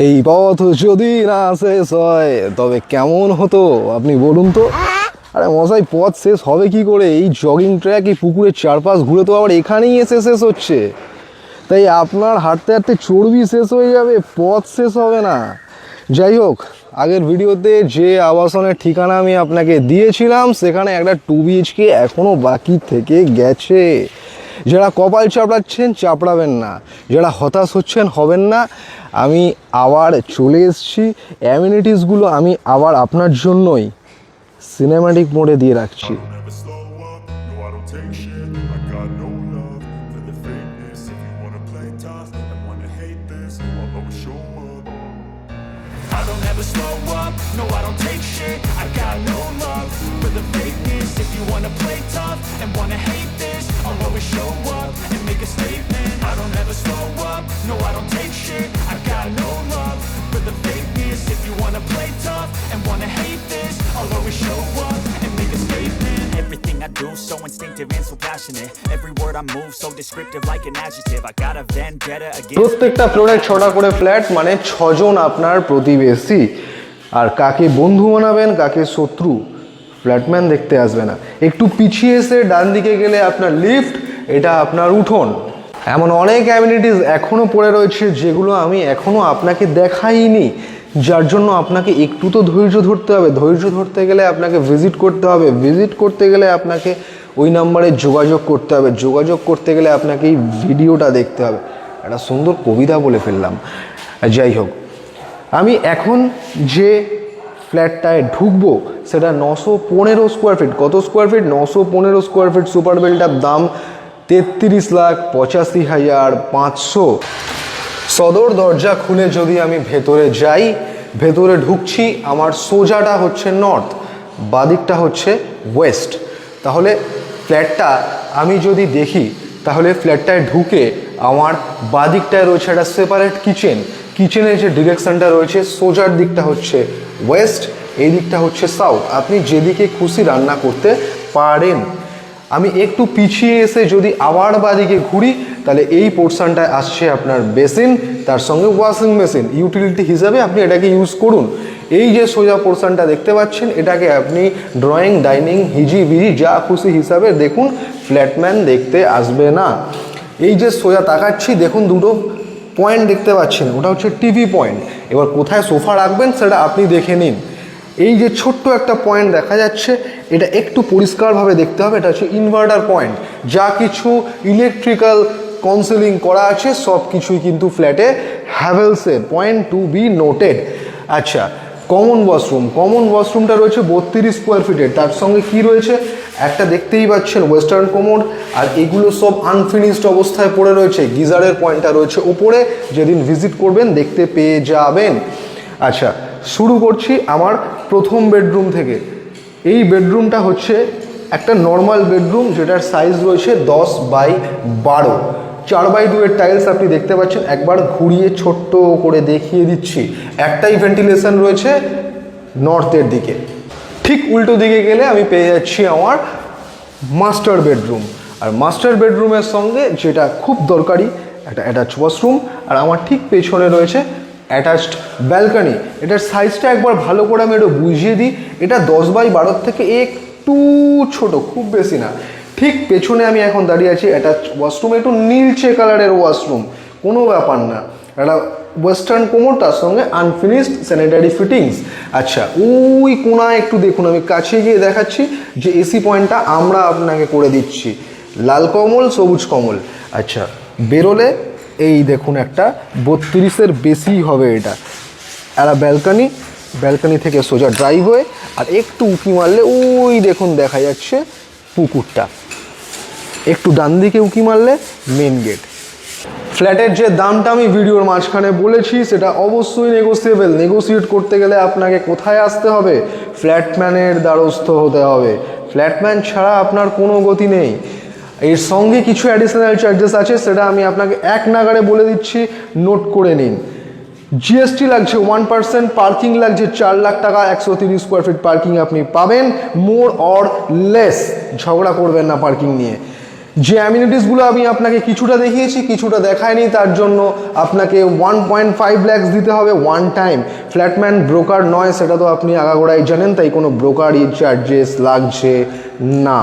এই পথ যদি না শেষ হয় তবে কেমন হতো আপনি বলুন তো। আরে মশাই, পথ শেষ হবে কি করে? এই জগিং ট্র্যাক, এই পুকুরের চারপাশ ঘুরে তো আবার এখানেই এসে শেষ হচ্ছে। তাই আপনার হাঁটতে হাঁটতে চর্বি শেষ হয়ে যাবে, পথ শেষ হবে না। যাই হোক, আগের ভিডিওতে যে আবাসনের ঠিকানা আমি আপনাকে দিয়েছিলাম সেখানে একটা 2 BHK এখনও বাকি থেকে গেছে। যারা কপাল চাপড়াচ্ছেন চাপড়াবেন না, যারা হতাশ হচ্ছেন হবেন না। আমি আবার চলে এসেছি, অ্যামিনিটিসগুলো আমি আবার আপনার জন্যই সিনেম্যাটিক মোডে দিয়ে রাখছি। I don't ever slow up, no I don't take shit. I got no love for the fakeness. If you wanna play tough and wanna hate this, I'll always show up and make a statement. I don't ever slow up, no I don't take shit. I got no love for the fakeness. If you wanna play tough and wanna hate this, I'll always show up and make a statement. Everything I do so instinctive and so passionate. Every word I move so descriptive like an adjective. I got a vendetta against প্রত্যেকটা ফ্লোরে 6টা করে flat, মানে 6 জন আপনার প্রতিবেশী। আর কাকে বন্ধু বানাবেন কাকে শত্রু ফ্ল্যাটম্যান দেখতে আসবে না। একটু পিছিয়ে এসে ডান দিকে গেলে আপনার লিফট, এটা আপনার উঠোন। এমন অনেক অ্যামিনিটিস এখনও পড়ে রয়েছে যেগুলো আমি এখনও আপনাকে দেখাইনি, যার জন্য আপনাকে একটু তো ধৈর্য ধরতে হবে। ধৈর্য ধরতে গেলে আপনাকে ভিজিট করতে হবে, ভিজিট করতে গেলে আপনাকে ওই নাম্বারে যোগাযোগ করতে হবে, যোগাযোগ করতে গেলে আপনাকে এই ভিডিওটা দেখতে হবে। একটা সুন্দর কবিতা বলে ফেললাম। যাই হোক, আমি এখন যে ফ্ল্যাটটায় ঢুকবো সেটা 915 স্কোয়ার ফিট। কত square feet? 915 square feet. Super built-up, দাম 33,85,500। সদর দরজা খুলে যদি আমি ভেতরে যাই, ভেতরে ঢুকছি, আমার সোজাটা হচ্ছে নর্থ, বাদিকটা হচ্ছে ওয়েস্ট। তাহলে ফ্ল্যাটটা আমি যদি দেখি, তাহলে ফ্ল্যাটটায় ঢুকে আমার বাদিকটায় রয়েছে একটা সেপারেট কিচেন। কিচেনের যে ডিরেকশনটা রয়েছে, সোজার দিকটা হচ্ছে ওয়েস্ট, এই দিকটা হচ্ছে সাউথ। আপনি যেদিকে খুশি রান্না করতে পারেন। আমি একটু পিছিয়ে এসে যদি আবার বাদিকে ঘুরি, তাহলে এই পোর্শনটায় আসছে আপনার বেসিন, তার সঙ্গে ওয়াশিং মেশিন। ইউটিলিটি হিসাবে আপনি এটাকে ইউজ করুন। এই যে সোজা পোর্শনটা দেখতে পাচ্ছেন, এটাকে আপনি ড্রয়িং, ডাইনিং, হিজি বিজি যা খুশি হিসাবে দেখুন, ফ্ল্যাটম্যান দেখতে আসবে না। এই যে সোজা তাকাচ্ছি, দেখুন দুটো পয়েন্ট দেখতে পাচ্ছেন, ওটা হচ্ছে টিভি পয়েন্ট। এবার কোথায় সোফা রাখবেন সেটা আপনি দেখে নিন। এই যে ছোট্ট একটা পয়েন্ট দেখা যাচ্ছে, এটা একটু পরিষ্কারভাবে দেখতে হবে, এটা হচ্ছে ইনভার্টার পয়েন্ট। যা কিছু ইলেকট্রিক্যাল কাউন্সেলিং করা আছে সব কিছুই কিন্তু ফ্ল্যাটে হ্যাভেলসের, পয়েন্ট টু বি নোটেড। আচ্ছা, কমন ওয়াশরুম। কমন ওয়াশরুমটা রয়েছে 32 স্কোয়ার ফিটের। তার সঙ্গে কি রয়েছে, একটা দেখতেই পাচ্ছেন ওয়েস্টার্ন কোমোড, আর এগুলো সব আনফিনিশড অবস্থায় পড়ে রয়েছে। গিজারের পয়েন্টটা রয়েছে উপরে, যেদিন ভিজিট করবেন দেখতে পেয়ে যাবেন। আচ্ছা, শুরু করছি আমার প্রথম বেডরুম থেকে। এই বেডরুমটা হচ্ছে একটা নর্মাল বেডরুম, যেটার সাইজ রয়েছে 10x12। 4x2 এর টাইলস আপনি দেখতে পাচ্ছেন। একবার ঘুরিয়ে ছোট্ট করে দেখিয়ে দিচ্ছি। একটাই ভেন্টিলেশন রয়েছে নর্থের দিকে। ঠিক উল্টো দিকে গেলে আমি পেয়ে যাচ্ছি আমার মাস্টার বেডরুম। আর মাস্টার বেডরুমের সঙ্গে যেটা খুব দরকারি, একটা অ্যাটাচ ওয়াশরুম। আর আমার ঠিক পেছনে রয়েছে অ্যাটাচড ব্যালকনি। এটার সাইজটা একবার ভালো করে আমি এটা বুঝিয়ে দিই। এটা 10x12 থেকে একটু ছোট, খুব বেশি না। ঠিক পেছনে আমি এখন দাঁড়িয়ে আছি, অ্যাটাচ ওয়াশরুম, একটু নীলচে কালারের ওয়াশরুম, কোনো ব্যাপার না। একটা ওয়েস্টার্ন কোমোড, তার সঙ্গে আনফিনিশড স্যানিটারি ফিটিংস। আচ্ছা, ওই কোনায় একটু দেখুন, আমি কাছে গিয়ে দেখাচ্ছি যে এসি পয়েন্টটা আমরা আপনাকে করে দিচ্ছি, লাল কমল, সবুজ কমল। আচ্ছা, বেরোলে এই দেখুন একটা 32-এর বেশি হবে এটা। একটা ব্যালকনি, ব্যালকনি থেকে সোজা ড্রাইভওয়ে, আর একটু উঁকি মারলে ওই দেখুন দেখা যাচ্ছে পুকুরটা। একটু ডান দিকে উঁকি মারলে মেন গেট। ফ্ল্যাটের যে দামটা আমি ভিডিওর মাঝখানে বলেছি সেটা অবশ্যই নেগোসিয়েবল। নেগোসিয়েট করতে গেলে আপনাকে কোথায় আসতে হবে? ফ্ল্যাটম্যানের দ্বারস্থ হতে হবে। ফ্ল্যাটম্যান ছাড়া আপনার কোনো গতি নেই। এর সঙ্গে কিছু অ্যাডিশনাল চার্জেস আছে, সেটা আমি আপনাকে এক নাগাড়ে বলে দিচ্ছি, নোট করে নিন। জিএসটি লাগছে 1%, পার্কিং লাগছে 4 লাখ টাকা। 130 স্কোয়ার ফিট পার্কিং আপনি পাবেন, মোর অর লেস। ঝগড়া করবেন না পার্কিং নিয়ে। যে অ্যামিনিটিসগুলো আমি আপনাকে কিছুটা দেখিয়েছি, কিছুটা দেখায়নি, তার জন্য আপনাকে 1.5 lakhs দিতে হবে ওয়ান টাইম। ফ্ল্যাটম্যান ব্রোকার নয়, সেটা তো আপনি আগাগোড়াই জানেন, তাই কোনো ব্রোকারি চার্জেস লাগছে না।